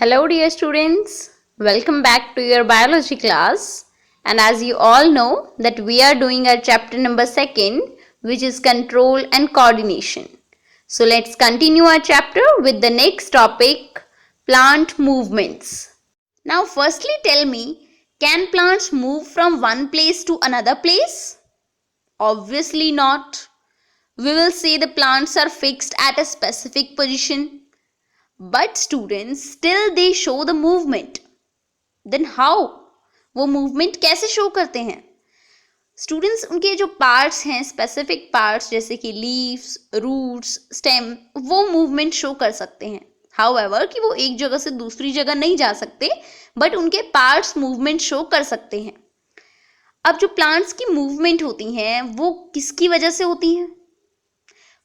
Hello dear students, welcome back to your biology class, and as you all know that we are doing our chapter number 2 which is control and coordination. So let's continue our chapter with the next topic, plant movements. Now firstly tell me, can plants move from one place to another place? Obviously not. We will say the plants are fixed at a specific position. But students still they show the movement. Then how? वो movement कैसे show करते हैं? Students उनके जो parts हैं, specific parts जैसे कि leaves, roots, stem, वो movement show कर सकते हैं. However कि वो एक जगह से दूसरी जगह नहीं जा सकते, but उनके parts movement show कर सकते हैं. अब जो plants की movement होती हैं, वो किसकी वजह से होती हैं?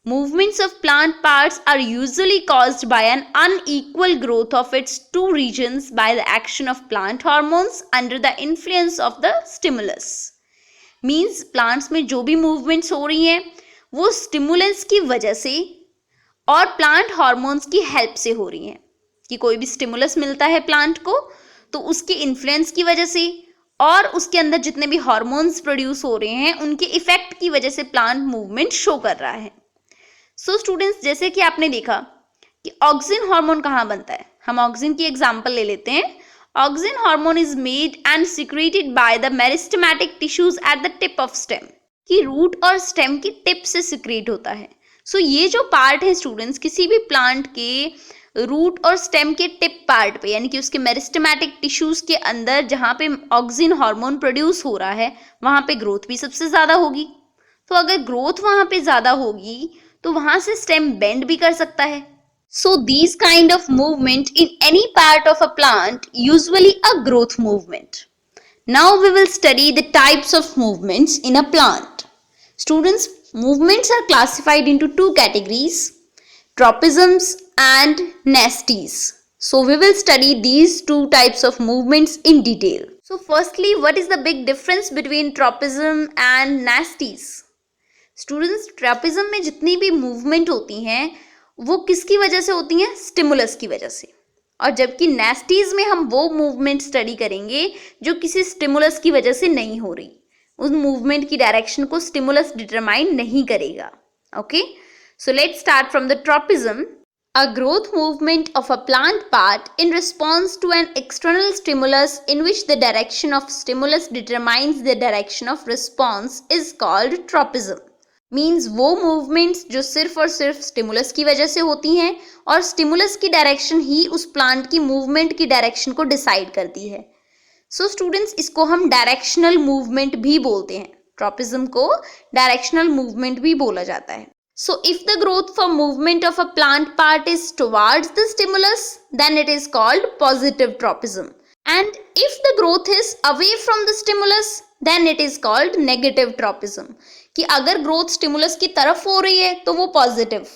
Movements of plant parts are usually caused by an unequal growth of its two regions by the action of plant hormones under the influence of the stimulus. Means plants में जो भी movements हो रही हैं वो stimulus की वजह से और plant hormones की help से हो रही हैं. कि कोई भी stimulus मिलता है plant को तो उसके influence की वजह से और उसके अंदर जितने भी hormones produce हो रहे हैं उनके effect की वजह से plant movement show कर रहा है. सो स्टूडेंट्स जैसे कि आपने देखा कि ऑक्सिन हार्मोन कहाँ बनता है. हम ऑक्सिन की एग्जांपल ले लेते हैं. Auxin hormone is made and secreted by the meristematic tissues at the tip of stem. कि रूट और स्टेम की टिप से सिक्रेट होता है. सो ये जो पार्ट है स्टूडेंट्स किसी भी प्लांट के रूट और स्टेम के टिप पार्ट पे यानी कि उसके मेरिस्टेमेटिक टिश्यूज के अंदर जहाँ पे ऑक्सिन हार्मोन प्रोड्यूस हो रहा है वहाँ पे ग्रोथ भी सबसे ज़्यादा होगी. तो अगर ग्रोथ वहाँ पे ज़्यादा होगी तो वहां से स्टेम बेंड भी कर सकता है. So these kind of movement in any part of a plant usually a growth movement. Now we will study the types of movements in a plant. Students movements are classified into two categories, tropisms and nasties. So we will study these two types of movements in detail. So firstly, what is the big difference between tropism and nasties? Students tropism में जितनी भी movement होती हैं वो किसकी वजह से होती हैं? स्टिमुलस की वजह से. और जबकि नेस्टीज में हम वो मूवमेंट स्टडी करेंगे जो किसी स्टिमुलस की वजह से नहीं हो रही. उस मूवमेंट की डायरेक्शन को स्टिमुलस डिटरमाइन नहीं करेगा. Okay, so let's start from the tropism. A growth movement of a plant part in response to an external stimulus in which the direction of stimulus determines the direction of response is called tropism. Means वो movements जो सिर्फ और सिर्फ stimulus की वजह से होती हैं और स्टिमुलस की डायरेक्शन ही उस प्लांट की मूवमेंट की डायरेक्शन को डिसाइड करती है. सो स्टूडेंट्स इसको हम डायरेक्शनल मूवमेंट भी बोलते हैं. ट्रॉपिज्म को डायरेक्शनल मूवमेंट भी बोला जाता है. So if the growth for movement of a plant part is towards the stimulus then it is called positive tropism. And if the growth is away from the stimulus then it is called negative tropism. कि अगर growth stimulus की तरफ हो रही है तो वो positive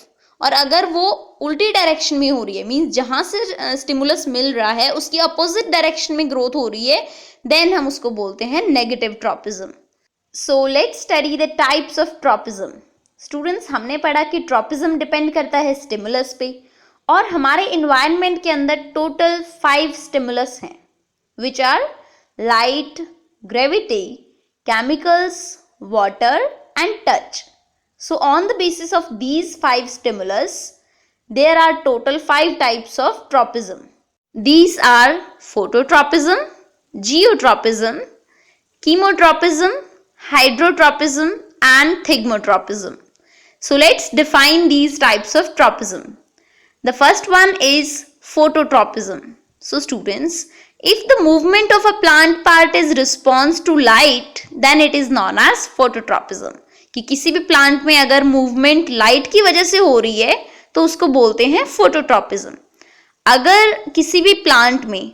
और अगर वो उल्टी डायरेक्शन में हो रही है मींस जहां से स्टिमुलस मिल रहा है उसकी अपोजिट डायरेक्शन में ग्रोथ हो रही है देन हम उसको बोलते हैं negative tropism. So let's study the types of tropism. Students हमने पढ़ा कि ट्रॉपिज्म डिपेंड करता है स्टिमुलस पे और हमारे इन्वायरमेंट के अंदर टोटल 5 स्टिमुलस हैं which are light, gravity, chemicals, water and touch. So on the basis of these 5 stimulus, there are total 5 types of tropism. These are phototropism, geotropism, chemotropism, hydrotropism and thigmotropism. So let's define these types of tropism. The first one is phototropism. So students, if the movement of a plant part is response to light, then it is known as phototropism. कि किसी भी plant में अगर movement light की वजह से हो रही है तो उसको बोलते हैं फोटोट्रॉपिज्म. अगर किसी भी प्लांट में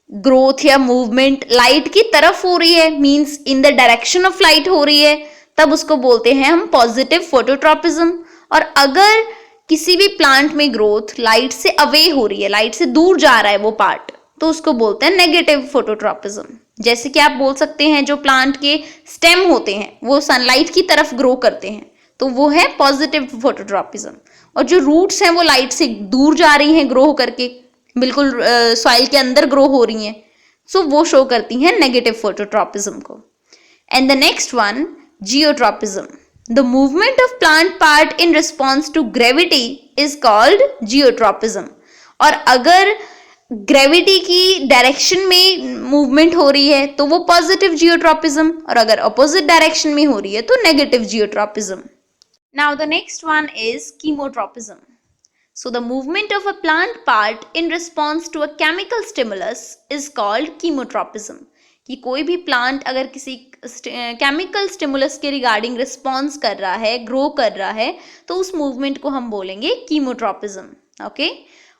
ग्रोथ या मूवमेंट लाइट की तरफ हो रही है means in the direction of light हो रही है तब उसको बोलते हैं हम पॉजिटिव फोटोट्रॉपिज्म. और अगर किसी भी प्लांट में ग्रोथ लाइट से अवे हो रही है, लाइट से दूर जा रहा है वो पार्ट, तो उसको बोलते हैं नेगेटिव फोटोट्रॉपिज्म. जैसे कि आप बोल सकते हैं जो प्लांट के स्टेम होते हैं वो सनलाइट की तरफ ग्रो करते हैं तो वो है पॉजिटिव फोटोट्रॉपिज्म. और जो रूट्स हैं वो लाइट से दूर जा रही हैं ग्रो करके बिल्कुल सॉइल के अंदर ग्रो हो रही हैं, सो वो शो करती हैं नेगेटिव फोटोट्रॉपिज्म को। And the next one, geotropism, the movement of plant part in response to gravity is called geotropism. और अगर ग्रेविटी की डायरेक्शन में मूवमेंट हो रही है तो वो पॉजिटिव जियोट्रॉपिज्म, और अगर अपोजिट डायरेक्शन में हो रही है तो negative geotropism. Now the next one is chemotropism. So the movement of a plant part in response to a chemical stimulus is called chemotropism. कि कोई भी प्लांट अगर किसी केमिकल स्टिमुलस के रिगार्डिंग रिस्पॉन्स कर रहा है, ग्रो कर रहा है, तो उस मूवमेंट को हम बोलेंगे कीमोट्रॉपिज्म। ओके,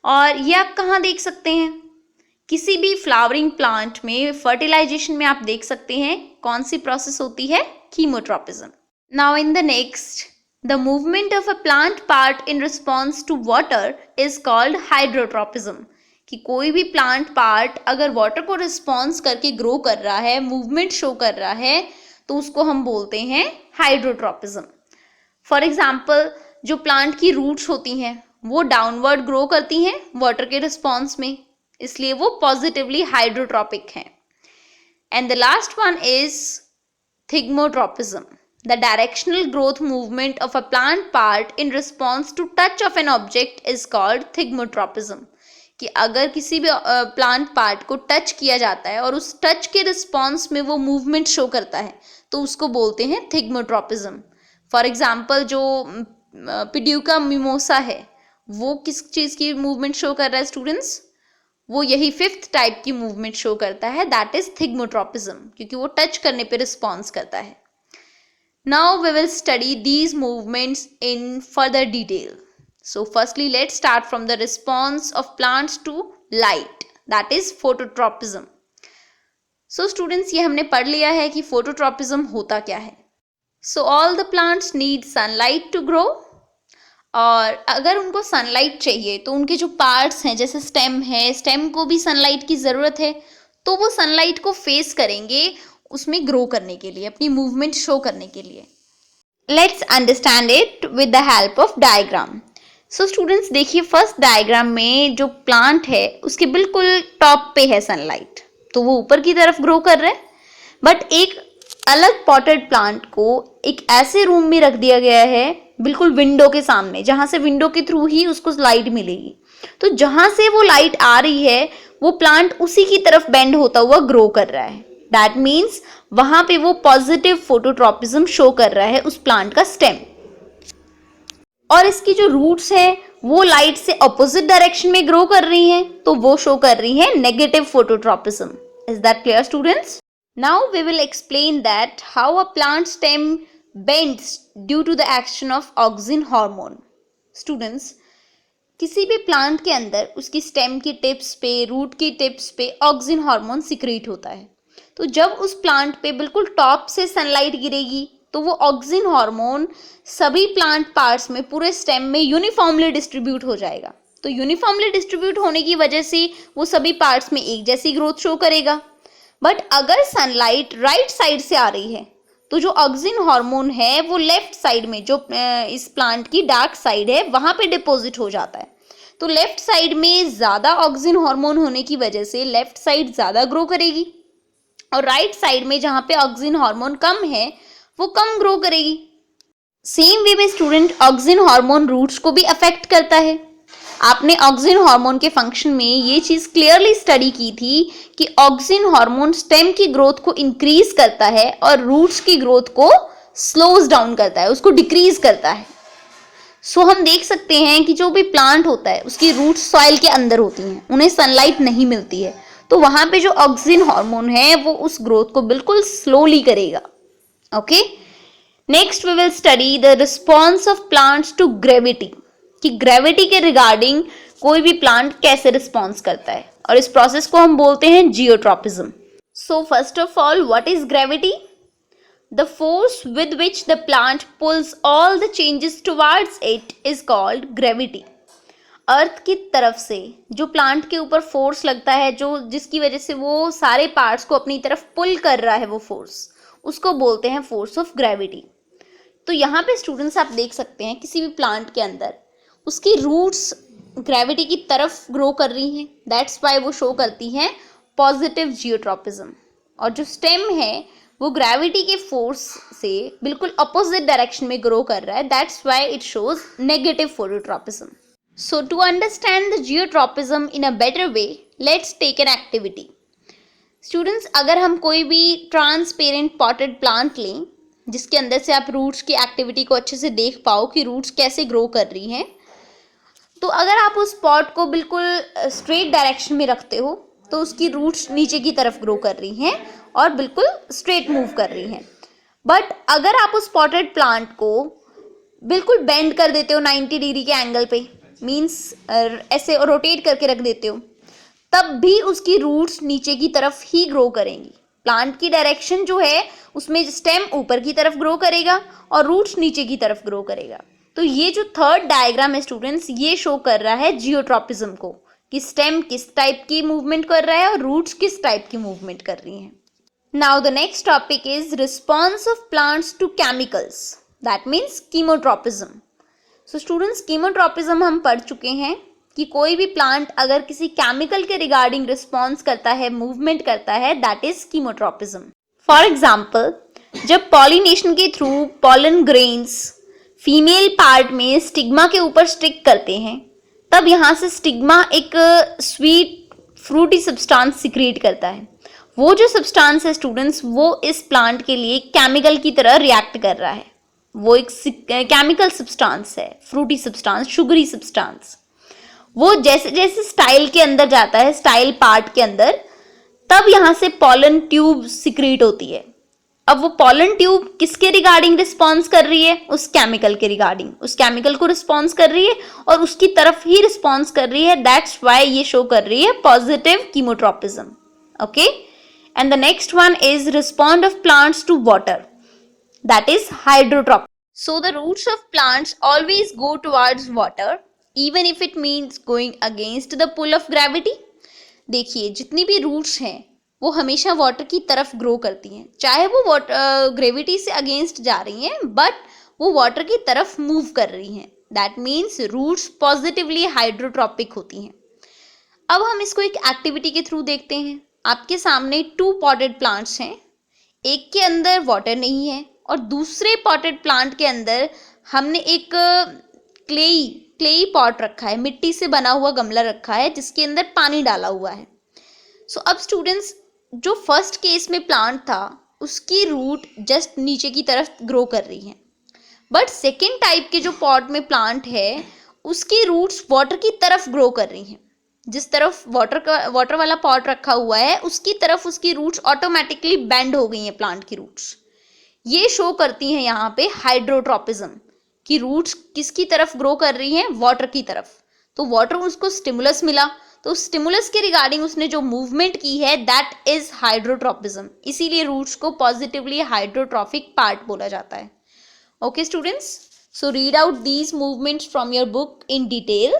और ये आप कहाँ देख सकते हैं? किसी भी फ्लावरिंग प्लांट में फर्टिलाइजेशन में आप देख सकते हैं कौन सी प्रोसेस होती है? Chemotropism. Now in the next, the movement of a plant part in response to water is called hydrotropism. कि कोई भी प्लांट पार्ट अगर वाटर को रिस्पॉन्स करके ग्रो कर रहा है, मूवमेंट शो कर रहा है, तो उसको हम बोलते हैं हाइड्रोट्रोपिज्म। फॉर एग्जाम्पल, जो प्लांट की रूट्स होती हैं वो डाउनवर्ड ग्रो करती हैं वाटर के रिस्पॉन्स में, इसलिए वो पॉजिटिवली हाइड्रोट्रोपिक हैं। And the last one is thigmotropism, the directional growth movement of a plant part in response to touch of an object is called thigmotropism. कि अगर किसी भी प्लांट पार्ट को टच किया जाता है और उस टच के रिस्पॉन्स में वो मूवमेंट शो करता है तो उसको बोलते हैं थिग्मोट्रोपिज्म। फॉर एग्जाम्पल, जो पिड्यूका मिमोसा है वो किस चीज़ की मूवमेंट शो कर रहा है स्टूडेंट्स? वो यही 5th टाइप की मूवमेंट शो करता है, दैट इज थिग्मोट्रोपिज्म, क्योंकि वो टच करने पे रिस्पॉन्स करता है। Now we will study these movements in further detail. So firstly, let's start from the response of plants to light, that is phototropism. So students, ये हमने पढ़ लिया है कि phototropism होता क्या है। So all the plants need sunlight to grow. और अगर उनको सनलाइट चाहिए तो उनके जो पार्ट्स हैं, जैसे स्टेम है, स्टेम को भी सनलाइट की ज़रूरत है, तो वो सनलाइट को फेस करेंगे उसमें ग्रो करने के लिए, अपनी मूवमेंट शो करने के लिए। Let's understand it with the help of diagram. So students, देखिए फर्स्ट डायग्राम में जो प्लांट है उसके बिल्कुल टॉप पे है सनलाइट, तो वो ऊपर की तरफ ग्रो कर रहा है। बट एक अलग पॉटेड प्लांट को एक ऐसे रूम में रख दिया गया है बिल्कुल विंडो के सामने, जहां से विंडो के थ्रू ही उसको लाइट मिलेगी। तो जहां से वो लाइट आ रही है वो प्लांट उसी की तरफ बेंड होता हुआ ग्रो कर रहा है। दैट मीन्स वहां पे वो पॉजिटिव फोटोट्रॉपिज्म शो कर रहा है उस प्लांट का स्टेम। और इसकी जो रूट्स है वो लाइट से ऑपोजिट डायरेक्शन में ग्रो कर रही हैं, तो वो शो कर रही है negative phototropism. Is that clear students? Now we will explain that how a plant stem bends due to the action of auxin hormone. Students, किसी भी प्लांट के अंदर उसकी स्टेम की टिप्स पे, रूट की टिप्स पे ऑक्सिन हार्मोन सिक्रीट होता है। तो जब उस प्लांट पे बिल्कुल टॉप से सनलाइट गिरेगी तो वो ऑक्सिन हार्मोन सभी प्लांट पार्ट्स में, पूरे स्टेम में यूनिफॉर्मली डिस्ट्रीब्यूट हो जाएगा। तो यूनिफॉर्मली डिस्ट्रीब्यूट होने की वजह से वो सभी पार्ट्स में एक जैसी ग्रोथ शो करेगा। बट अगर सनलाइट राइट साइड से आ रही है तो जो ऑक्सिन हार्मोन है वो लेफ्ट साइड में, जो इस प्लांट की डार्क साइड है, वहां पे डिपॉजिट हो जाता है। तो लेफ्ट साइड में ज़्यादा ऑक्सिन हार्मोन होने की वजह से लेफ्ट साइड ज़्यादा ग्रो करेगी, और राइट साइड में जहाँ पे ऑक्सिन हार्मोन कम है वो कम ग्रो करेगी। सेम वे में स्टूडेंट, ऑक्सिन हार्मोन रूट्स को भी अफेक्ट करता है। आपने ऑक्सिन हार्मोन के फंक्शन में ये चीज़ क्लियरली स्टडी की थी कि ऑक्सिन हार्मोन स्टेम की ग्रोथ को इंक्रीज करता है और रूट्स की ग्रोथ को स्लोज डाउन करता है, उसको डिक्रीज करता है। सो हम देख सकते हैं कि जो भी प्लांट होता है उसकी रूट्स सॉइल के अंदर होती हैं, उन्हें सनलाइट नहीं मिलती है, तो वहां पे जो ऑक्सिन हार्मोन है वो उस ग्रोथ को बिल्कुल स्लोली करेगा। Okay, next we will study the response of plants to gravity, कि ग्रेविटी के रिगार्डिंग कोई भी प्लांट कैसे रिस्पॉन्स करता है, और इस प्रोसेस को हम बोलते हैं geotropism. So first of all, what is gravity? The force with which the plant pulls all the changes towards it is called gravity. Earth की तरफ से जो प्लांट के ऊपर फोर्स लगता है, जो जिसकी वजह से वो सारे पार्ट्स को अपनी तरफ पुल कर रहा है, वो फोर्स, उसको बोलते हैं फोर्स ऑफ ग्रेविटी। तो यहाँ पे स्टूडेंट्स आप देख सकते हैं किसी भी प्लांट के अंदर उसकी रूट्स ग्रेविटी की तरफ ग्रो कर रही हैं, दैट्स वाई वो शो करती हैं पॉजिटिव जियोट्रॉपिज्म। और जो स्टेम है वो ग्रेविटी के फोर्स से बिल्कुल अपोजिट डायरेक्शन में ग्रो कर रहा है, that's why it shows negative phototropism. So to understand the geotropism in a better way, let's take an activity. Students, अगर हम कोई भी ट्रांसपेरेंट पॉटेड प्लांट लें जिसके अंदर से आप रूट्स की एक्टिविटी को अच्छे से देख पाओ कि रूट्स कैसे ग्रो कर रही हैं, तो अगर आप उस पॉट को बिल्कुल स्ट्रेट डायरेक्शन में रखते हो तो उसकी रूट्स नीचे की तरफ ग्रो कर रही हैं और बिल्कुल स्ट्रेट मूव कर रही हैं। बट अगर आप उस पॉटेड प्लांट को बिल्कुल बेंड कर देते हो 90 डिग्री के एंगल पे, मीन्स ऐसे रोटेट करके रख देते हो, तब भी उसकी रूट्स नीचे की तरफ ही ग्रो करेंगी। प्लांट की डायरेक्शन जो है उसमें स्टेम ऊपर की तरफ ग्रो करेगा और रूट्स नीचे की तरफ ग्रो करेगा। तो ये जो थर्ड डायग्राम है स्टूडेंट्स, ये शो कर रहा है जियोट्रॉपिज्म को, कि स्टेम किस टाइप की मूवमेंट कर रहा है और रूट्स किस टाइप की मूवमेंट कर रही हैं। Now the next topic is response of plants to chemicals, that means chemotropism. So students, chemotropism हम पढ़ चुके हैं कि कोई भी प्लांट अगर किसी केमिकल के रिगार्डिंग रिस्पॉन्स करता है, मूवमेंट करता है, that is chemotropism. For example, जब पॉलिनेशन के through pollen grains female part में स्टिग्मा के ऊपर स्टिक करते हैं, तब यहाँ से स्टिग्मा एक स्वीट फ्रूटी सब्सटेंस सिक्रीट करता है। वो जो सब्सटेंस है स्टूडेंट्स, वो इस प्लांट के लिए केमिकल की तरह रिएक्ट कर रहा है। वो एक केमिकल सब्सटेंस है, फ्रूटी सब्सटेंस, शुगरी सब्सटेंस। वो जैसे जैसे स्टाइल के अंदर जाता है, स्टाइल पार्ट के अंदर, तब यहाँ से पॉलन ट्यूब सिक्रीट होती है। अब वो पॉलन ट्यूब किसके रिगार्डिंग रिस्पॉन्स कर रही है? उस केमिकल के रिगार्डिंग, उस केमिकल को रिस्पॉन्स कर रही है और उसकी तरफ ही रिस्पॉन्स कर रही है। दैट्स वाई ये शो कर रही है positive chemotropism. Okay, and the next one is respond of plants to water, that is hydrotropic. So the roots of plants always go towards water even if it means going against the pull of gravity. देखिए, जितनी भी roots हैं वो हमेशा water की तरफ grow करती हैं, चाहे वो ग्रेविटी से अगेंस्ट जा रही हैं, बट वो वाटर की तरफ मूव कर रही हैं। That means roots positively hydrotropic होती हैं। अब हम इसको एक एक्टिविटी के थ्रू देखते हैं। आपके सामने 2 पॉटेड प्लांट्स हैं, एक के अंदर वाटर नहीं है और दूसरे पॉटेड प्लांट के अंदर हमने एक क्लेई पॉट रखा है, मिट्टी से बना हुआ गमला रखा है जिसके अंदर पानी डाला हुआ है। सो अब स्टूडेंट्स, जो फर्स्ट केस में प्लांट था उसकी रूट जस्ट नीचे की तरफ ग्रो कर रही है, बट सेकेंड टाइप के जो पॉट में प्लांट है उसकी रूट्स वाटर की तरफ ग्रो कर रही हैं। जिस तरफ वाटर वाला पॉट रखा हुआ है उसकी तरफ उसकी रूट्स ऑटोमेटिकली बेंड हो गई हैं प्लांट की रूट्स। ये शो करती हैं यहाँ पे हाइड्रोट्रॉपिज्म, कि रूट्स किसकी तरफ ग्रो कर रही हैं? वाटर की तरफ। तो वाटर उसको स्टिमुलस मिला, तो स्टिमुलस के रिगार्डिंग उसने जो मूवमेंट की है दैट इज हाइड्रोट्रॉपिज्म। इसीलिए रूट्स को पॉजिटिवली हाइड्रोट्रॉफिक पार्ट बोला जाता है। Okay students, so read out these movements from your book in detail,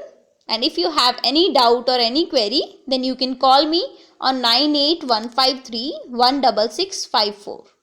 and if you have any doubt or any query then you can call me on 9815316654.